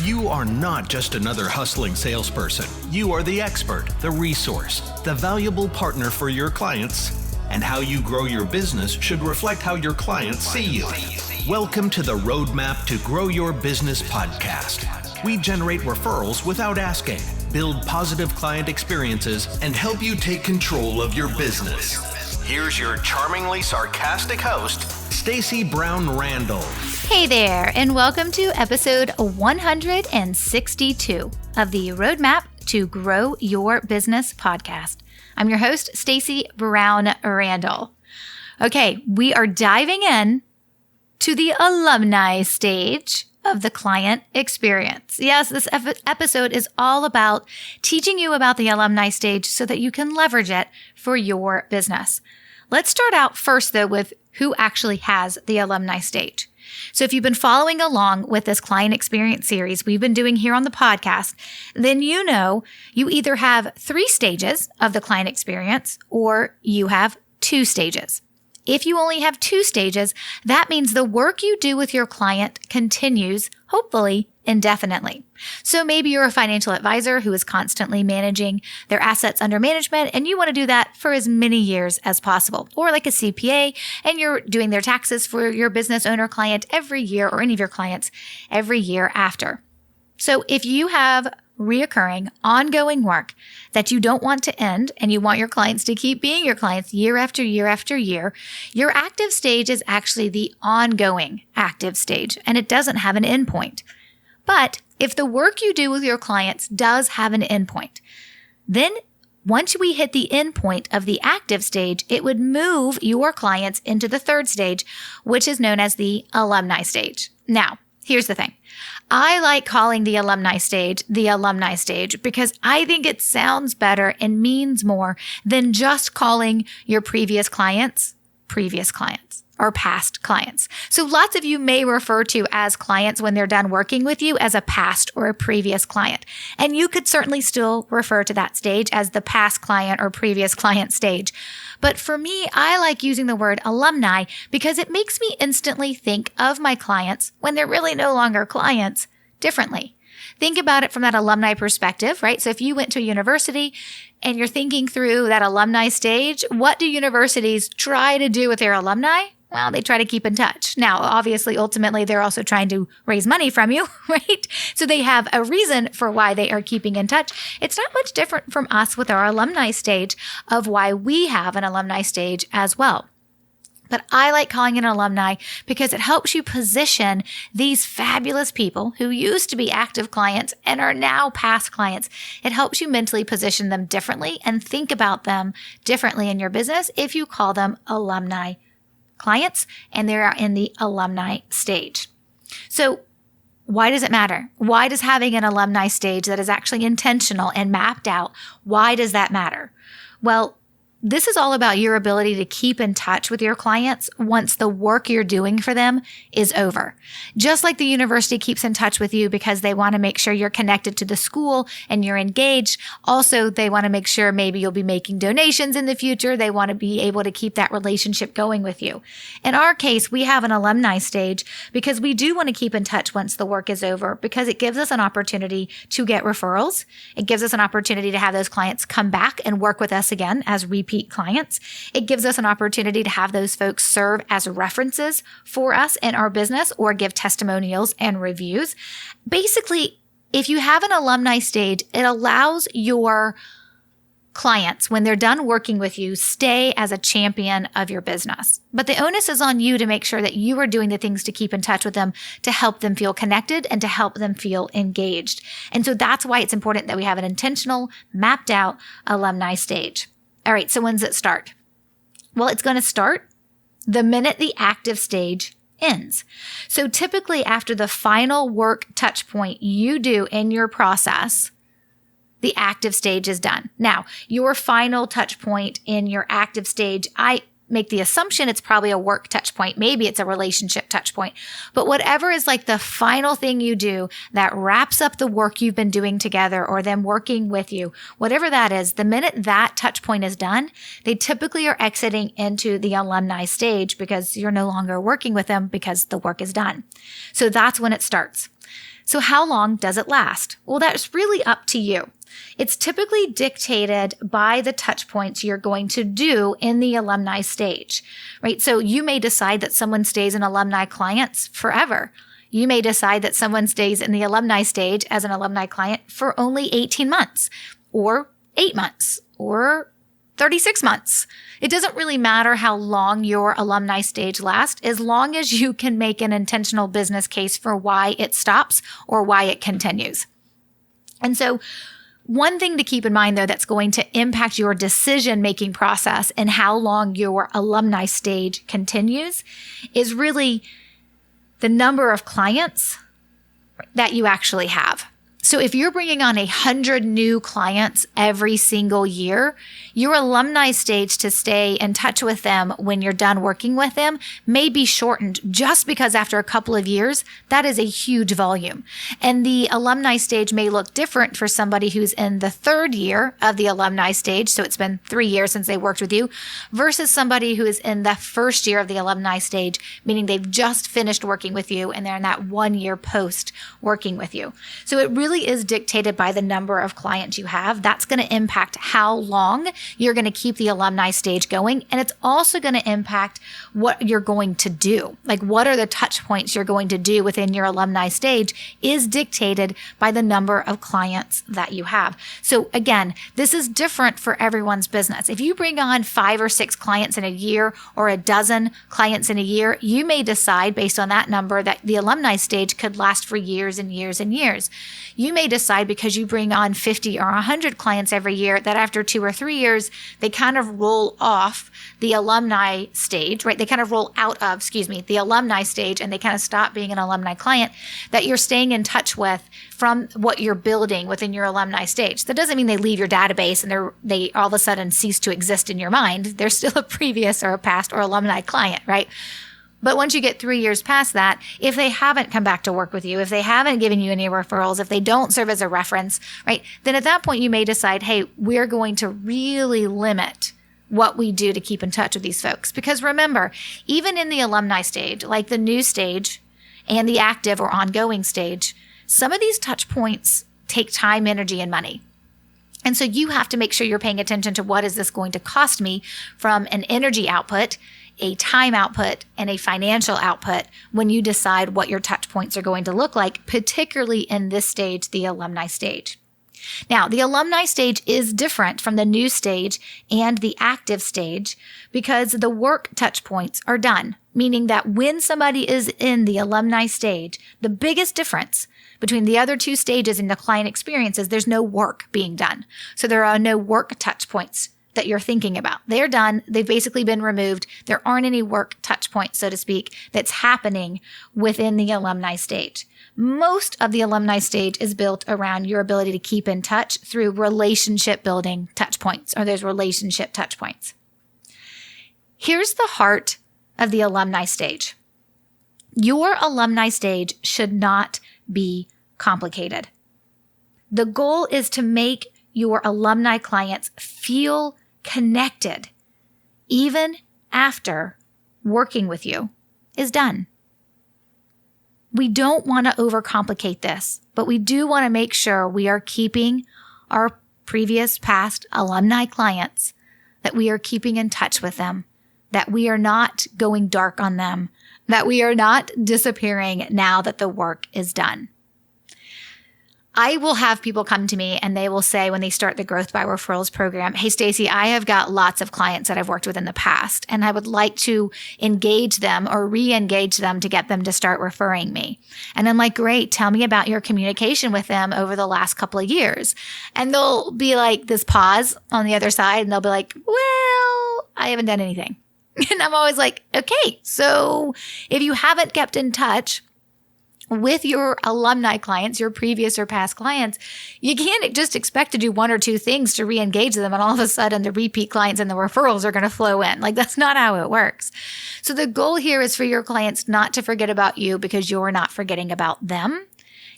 You are not just another hustling salesperson. You are the expert, the resource, the valuable partner for your clients. And how you grow your business should reflect how your clients see you. Welcome to the Roadmap to Grow Your Business podcast. We generate referrals without asking, build positive client experiences, and help you take control of your business. Here's your charmingly sarcastic host, Stacey Brown Randall. Hey there, and welcome to episode 162 of the Roadmap to Grow Your Business podcast. I'm your host, Stacey Brown Randall. Okay, we are diving in to the alumni stage of the client experience. Yes, this episode is all about teaching you about the alumni stage so that you can leverage it for your business. Let's start out first, though, with who actually has the alumni stage. So if you've been following along with this client experience series we've been doing here on the podcast, then you know you either have 3 stages of the client experience or you have 2 stages. If you only have 2 stages, that means the work you do with your client continues, hopefully, indefinitely. So maybe you're a financial advisor who is constantly managing their assets under management, and you want to do that for as many years as possible. Or like a CPA, and you're doing their taxes for your business owner client every year, or any of your clients every year after. So if you have reoccurring, ongoing work that you don't want to end and you want your clients to keep being your clients year after year after year, your active stage is actually the ongoing active stage, and it doesn't have an endpoint. But if the work you do with your clients does have an endpoint, then once we hit the endpoint of the active stage, it would move your clients into the 3rd stage, which is known as the alumni stage. Now, here's the thing. I like calling the alumni stage because I think it sounds better and means more than just calling your previous clients or past clients. So lots of you may refer to as clients when they're done working with you as a past or a previous client. And you could certainly still refer to that stage as the past client or previous client stage. But for me, I like using the word alumni because it makes me instantly think of my clients when they're really no longer clients differently. Think about it from that alumni perspective, right? So if you went to a university and you're thinking through that alumni stage, what do universities try to do with their alumni? Well, they try to keep in touch. Now, obviously, ultimately, they're also trying to raise money from you, right? So they have a reason for why they are keeping in touch. It's not much different from us with our alumni stage of why we have an alumni stage as well. But I like calling it an alumni because it helps you position these fabulous people who used to be active clients and are now past clients. It helps you mentally position them differently and think about them differently in your business if you call them alumni clients and they are in the alumni stage. So why does it matter? Why does having an alumni stage that is actually intentional and mapped out, why does that matter? Well, this is all about your ability to keep in touch with your clients once the work you're doing for them is over. Just like the university keeps in touch with you because they want to make sure you're connected to the school and you're engaged. Also, they want to make sure maybe you'll be making donations in the future. They want to be able to keep that relationship going with you. In our case, we have an alumni stage because we do want to keep in touch once the work is over because it gives us an opportunity to get referrals. It gives us an opportunity to have those clients come back and work with us again as repeat clients. It gives us an opportunity to have those folks serve as references for us in our business or give testimonials and reviews. Basically, if you have an alumni stage, it allows your clients, when they're done working with you, stay as a champion of your business. But the onus is on you to make sure that you are doing the things to keep in touch with them, to help them feel connected and to help them feel engaged. And so that's why it's important that we have an intentional, mapped out alumni stage. All right, so when does it start? Well, it's going to start the minute the active stage ends. So typically after the final work touch point you do in your process, the active stage is done. Now, your final touch point in your active stage, I make the assumption it's probably a work touch point. Maybe it's a relationship touch point. But whatever is like the final thing you do that wraps up the work you've been doing together or them working with you, whatever that is, the minute that touch point is done, they typically are exiting into the alumni stage because you're no longer working with them because the work is done. So that's when it starts. So how long does it last? Well, that's really up to you. It's typically dictated by the touch points you're going to do in the alumni stage, right? So you may decide that someone stays in alumni clients forever. You may decide that someone stays in the alumni stage as an alumni client for only 18 months or 8 months or 36 months. It doesn't really matter how long your alumni stage lasts, as long as you can make an intentional business case for why it stops or why it continues. And so one thing to keep in mind, though, that's going to impact your decision-making process and how long your alumni stage continues is really the number of clients that you actually have. So if you're bringing on 100 new clients every single year, your alumni stage to stay in touch with them when you're done working with them may be shortened just because after a couple of years, that is a huge volume. And the alumni stage may look different for somebody who's in the third year of the alumni stage. So it's been 3 years since they worked with you versus somebody who is in the first year of the alumni stage, meaning they've just finished working with you and they're in that 1 year post working with you. So it really is dictated by the number of clients you have. That's going to impact how long you're going to keep the alumni stage going. And it's also going to impact what you're going to do. Like, what are the touch points you're going to do within your alumni stage is dictated by the number of clients that you have. So again, this is different for everyone's business. If you bring on 5 or 6 clients in a year or a dozen clients in a year, you may decide based on that number that the alumni stage could last for years and years and years. You may decide because you bring on 50 or 100 clients every year that after 2 or 3 years, they kind of roll off the alumni stage, right? They kind of roll out of, the alumni stage, and they kind of stop being an alumni client that you're staying in touch with from what you're building within your alumni stage. That doesn't mean they leave your database and they all of a sudden cease to exist in your mind. They're still a previous or a past or alumni client, right? But once you get 3 years past that, if they haven't come back to work with you, if they haven't given you any referrals, if they don't serve as a reference, right, then at that point you may decide, hey, we're going to really limit what we do to keep in touch with these folks. Because remember, even in the alumni stage, like the new stage and the active or ongoing stage, some of these touch points take time, energy, and money. And so you have to make sure you're paying attention to what is this going to cost me from an energy output, a time output, and a financial output when you decide what your touch points are going to look like, particularly in this stage, the alumni stage. Now, the alumni stage is different from the new stage and the active stage because the work touch points are done, meaning that when somebody is in the alumni stage, the biggest difference between the other two stages in the client experience is there's no work being done. So there are no work touch points that you're thinking about. They're done. They've basically been removed. There aren't any work touch points, so to speak, that's happening within the alumni stage. Most of the alumni stage is built around your ability to keep in touch through relationship building touch points, or there's relationship touch points. Here's the heart of the alumni stage. Your alumni stage should not be complicated. The goal is to make your alumni clients feel connected even after working with you is done. We don't want to overcomplicate this, but we do want to make sure we are keeping our previous past alumni clients, that we are keeping in touch with them, that we are not going dark on them, that we are not disappearing now that the work is done. I will have people come to me and they will say when they start the Growth by Referrals program, hey, Stacey, I have got lots of clients that I've worked with in the past, and I would like to engage them or re-engage them to get them to start referring me. And I'm like, great, tell me about your communication with them over the last couple of years. And they'll be like this pause on the other side, and they'll be like, well, I haven't done anything. And I'm always like, okay, so if you haven't kept in touch with your alumni clients, your previous or past clients, you can't just expect to do 1 or 2 things to re-engage them and all of a sudden the repeat clients and the referrals are going to flow in. Like, that's not how it works. So the goal here is for your clients not to forget about you because you're not forgetting about them.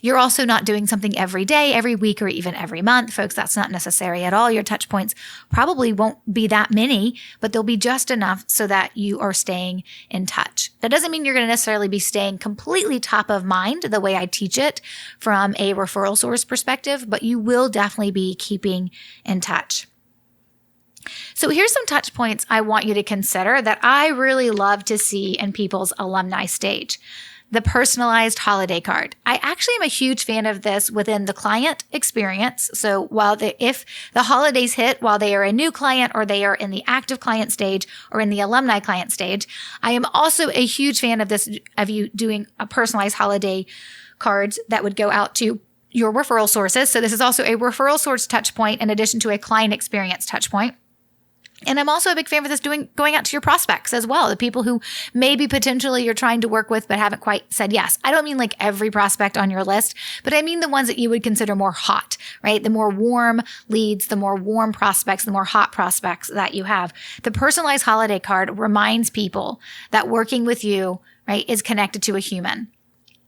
You're also not doing something every day, every week, or even every month. Folks, that's not necessary at all. Your touch points probably won't be that many, but they'll be just enough so that you are staying in touch. That doesn't mean you're going to necessarily be staying completely top of mind the way I teach it from a referral source perspective, but you will definitely be keeping in touch. So here's some touch points I want you to consider that I really love to see in people's alumni stage. The personalized holiday card. I actually am a huge fan of this within the client experience. So if the holidays hit while they are a new client or they are in the active client stage or in the alumni client stage, I am also a huge fan of this, of you doing a personalized holiday cards that would go out to your referral sources. So this is also a referral source touch point in addition to a client experience touch point. And I'm also a big fan of this going out to your prospects as well, the people who maybe potentially you're trying to work with but haven't quite said yes. I don't mean like every prospect on your list, but I mean the ones that you would consider more hot, right? The more warm leads, the more warm prospects, the more hot prospects that you have. The personalized holiday card reminds people that working with you, right, is connected to a human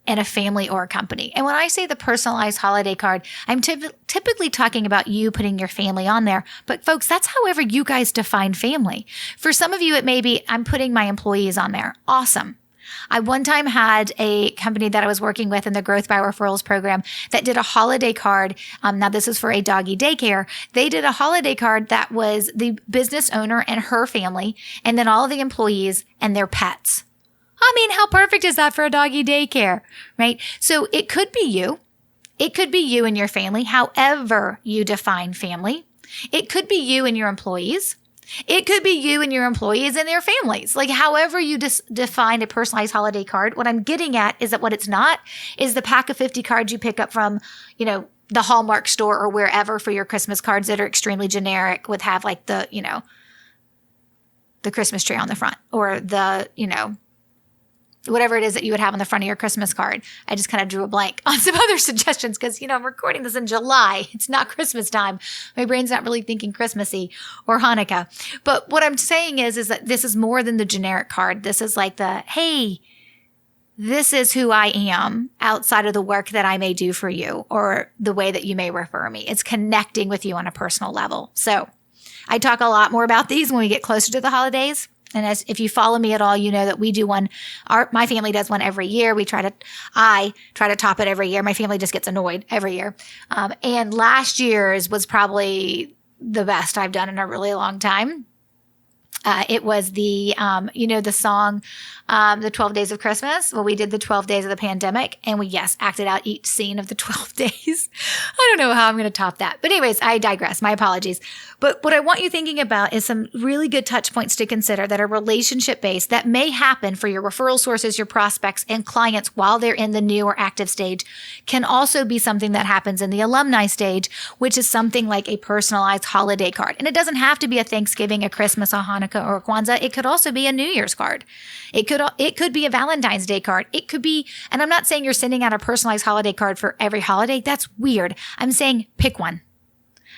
and a family or a company. And when I say the personalized holiday card, I'm typically talking about you putting your family on there. But folks, that's however you guys define family. For some of you, it may be I'm putting my employees on there. Awesome. I one time had a company that I was working with in the Growth by Referrals program that did a holiday card. Now, this is for a doggy daycare. They did a holiday card that was the business owner and her family, and then all of the employees and their pets. I mean, how perfect is that for a doggy daycare, right? So it could be you. It could be you and your family, however you define family. It could be you and your employees. It could be you and your employees and their families. Like however you define a personalized holiday card. What I'm getting at is that what it's not is the pack of 50 cards you pick up from, the Hallmark store or wherever for your Christmas cards that are extremely generic would have like the Christmas tree on the front or whatever it is that you would have on the front of your Christmas card. I just kind of drew a blank on some other suggestions because, I'm recording this in July. It's not Christmas time. My brain's not really thinking Christmassy or Hanukkah. But what I'm saying is that this is more than the generic card. This is like hey, this is who I am outside of the work that I may do for you or the way that you may refer me. It's connecting with you on a personal level. So I talk a lot more about these when we get closer to the holidays. And if you follow me at all, you know that we do one. My family does one every year. I try to top it every year. My family just gets annoyed every year. And last year's was probably the best I've done in a really long time. It was the song, the 12 Days of Christmas. Well, we did the 12 days of the pandemic and we, acted out each scene of the 12 days. I don't know how I'm going to top that. But anyways, I digress. My apologies. But what I want you thinking about is some really good touch points to consider that are relationship based that may happen for your referral sources, your prospects and clients while they're in the new or active stage can also be something that happens in the alumni stage, which is something like a personalized holiday card. And it doesn't have to be a Thanksgiving, a Christmas, a Hanukkah, or a Kwanzaa. It could also be a New Year's card. It could be a Valentine's Day card. It could be, and I'm not saying you're sending out a personalized holiday card for every holiday. That's weird. I'm saying pick one.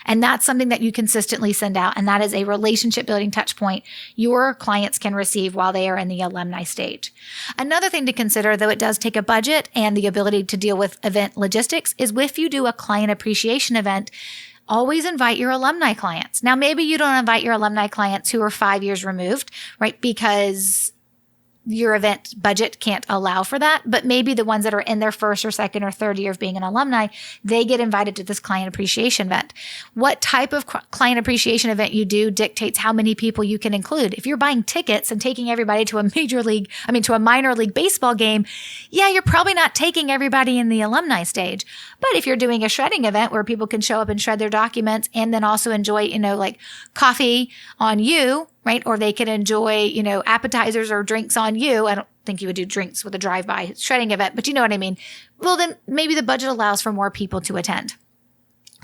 And that's something that you consistently send out. And that is a relationship building touch point your clients can receive while they are in the alumni stage. Another thing to consider, though it does take a budget and the ability to deal with event logistics, is if you do a client appreciation event, always invite your alumni clients. Now, maybe you don't invite your alumni clients who are 5 years removed, right? Because your event budget can't allow for that, but maybe the ones that are in their first or second or third year of being an alumni, they get invited to this client appreciation event. What type of client appreciation event you do dictates how many people you can include. If you're buying tickets and taking everybody to a minor league baseball game, you're probably not taking everybody in the alumni stage. But if you're doing a shredding event where people can show up and shred their documents and then also enjoy, like coffee on you, right? Or they can enjoy, appetizers or drinks on you. I don't think you would do drinks with a drive-by shredding event, but you know what I mean. Well, then maybe the budget allows for more people to attend.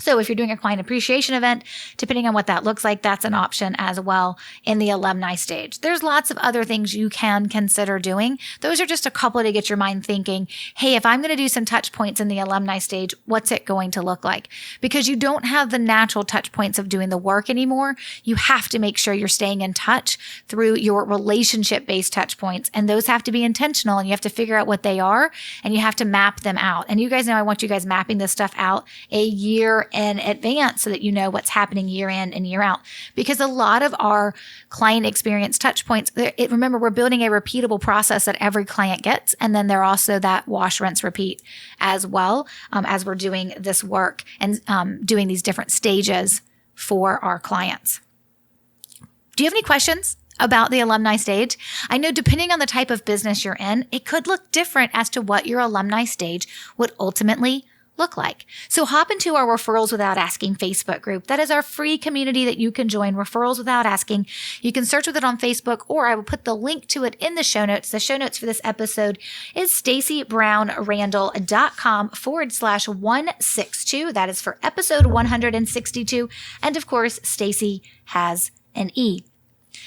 So if you're doing a client appreciation event, depending on what that looks like, that's an option as well in the alumni stage. There's lots of other things you can consider doing. Those are just a couple to get your mind thinking, hey, if I'm going to do some touch points in the alumni stage, what's it going to look like? Because you don't have the natural touch points of doing the work anymore. You have to make sure you're staying in touch through your relationship-based touch points. And those have to be intentional, and you have to figure out what they are, and you have to map them out. And you guys know I want you guys mapping this stuff out a year in advance so that you know what's happening year in and year out. Because a lot of our client experience touch points, remember, we're building a repeatable process that every client gets. And then they're also that wash, rinse, repeat as well, as we're doing this work and doing these different stages for our clients. Do you have any questions about the alumni stage? I know depending on the type of business you're in, it could look different as to what your alumni stage would ultimately look like. So hop into our Referrals Without Asking Facebook group. That is our free community that you can join, Referrals Without Asking. You can search with it on Facebook, or I will put the link to it in the show notes. The show notes for this episode is stacybrownrandall.com/162. That is for episode 162. And of course, Stacy has an E.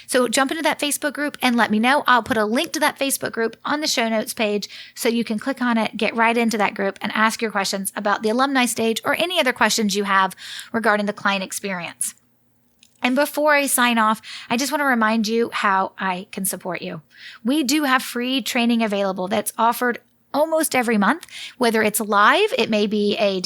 So jump into that Facebook group and let me know. I'll put a link to that Facebook group on the show notes page so you can click on it, get right into that group, and ask your questions about the alumni stage or any other questions you have regarding the client experience. And before I sign off, I just want to remind you how I can support you. We do have free training available that's offered almost every month, whether it's live, it may be a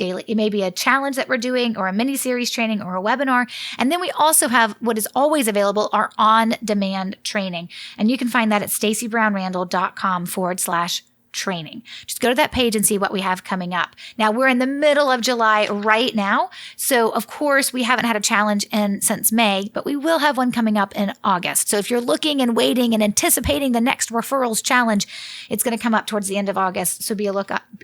challenge that we're doing, or a mini series training, or a webinar. And then we also have what is always available, our on-demand training. And you can find that at stacybrownrandall.com/training. Just go to that page and see what we have coming up. Now, we're in the middle of July right now. So of course, we haven't had a challenge since May, but we will have one coming up in August. So if you're looking and waiting and anticipating the next referrals challenge, it's going to come up towards the end of August. So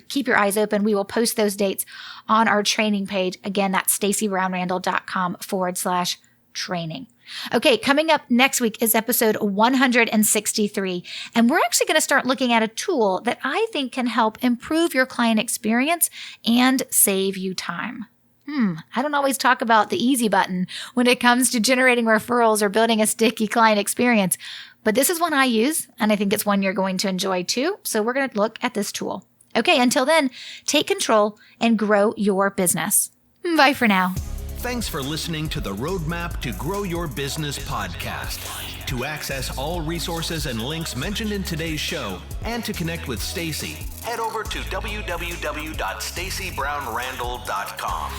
keep your eyes open. We will post those dates on our training page. Again, that's stacybrownrandall.com/training. Okay, coming up next week is episode 163, and we're actually going to start looking at a tool that I think can help improve your client experience and save you time. I don't always talk about the easy button when it comes to generating referrals or building a sticky client experience, but this is one I use, and I think it's one you're going to enjoy too. So we're going to look at this tool. Okay, until then, take control and grow your business. Bye for now. Thanks for listening to the Roadmap to Grow Your Business podcast. To access all resources and links mentioned in today's show and to connect with Stacy, head over to www.stacybrownrandall.com.